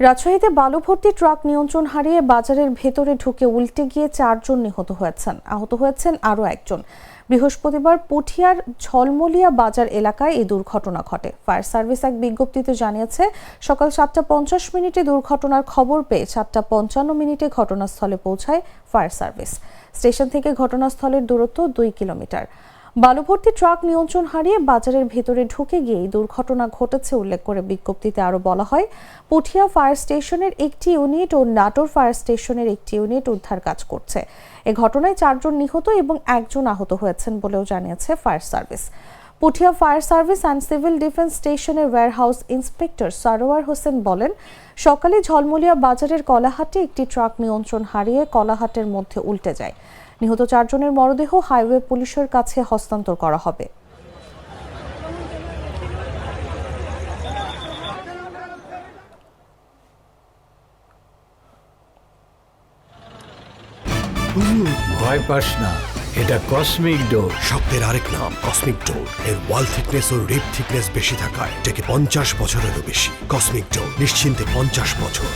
রাজশাহীতে বালু ভর্তি ট্রাক নিয়ন্ত্রণ হারিয়ে বাজারের ভেতরে ঢুকে উল্টে গিয়ে 4 জন নিহত হয়েছেন। আহত হয়েছেন আরও একজন। বৃহস্পতিবার পুঠিয়ার ঝলমলিয়া বাজার এলাকায় এই দুর্ঘটনা ঘটে। ফায়ার সার্ভিস এক বিজ্ঞপ্তিতে জানিয়েছে, সকাল 7:50 দুর্ঘটনার খবর পেয়ে 7:55 ঘটনাস্থলে পৌঁছায় ফায়ার সার্ভিস। স্টেশন থেকে ঘটনাস্থলের দূরত্ব 2 কিলোমিটার। বালু ভর্তি ট্রাক নিয়ন্ত্রণ হারিয়ে বাজারের ভেতরে ঢুকে গিয়ে দুর্ঘটনা ঘটেছে উল্লেখ করে বিজ্ঞপ্তিতে আরও বলা হয়, পুঠিয়া ফায়ার স্টেশনের একটি ইউনিট ও নাটোর ফায়ার স্টেশনের একটি ইউনিট উদ্ধার কাজ করছে। এ ঘটনায় 4 জন নিহত এবং 1 জন আহত হয়েছেন বলেও জানিয়েছে fire service. Puthia fire service and civil defence স্টেশনের ওয়্যারহাউস ইন্সপেক্টর সারোয়ার হোসেন বলেন, সকালে ঝলমলিয়া বাজারের কলাহাটে একটি ট্রাক নিয়ন্ত্রণ হারিয়ে কলাহাটের মধ্যে উল্টে যায়। নিহত 4 জনের মরদেহ হাইওয়ে পুলিশের কাছে হস্তান্তর করা হবে। ভয় পাস না, এটা কসমিক ডোর। শব্দের আরেক নাম কসমিক ডোর। এর ওয়াল থিকনেস ও রিপ থিকনেস বেশি থাকায় এটাকে 50 বছরেরও বেশি। কসমিক ডোর, নিশ্চিন্তে 50 বছর।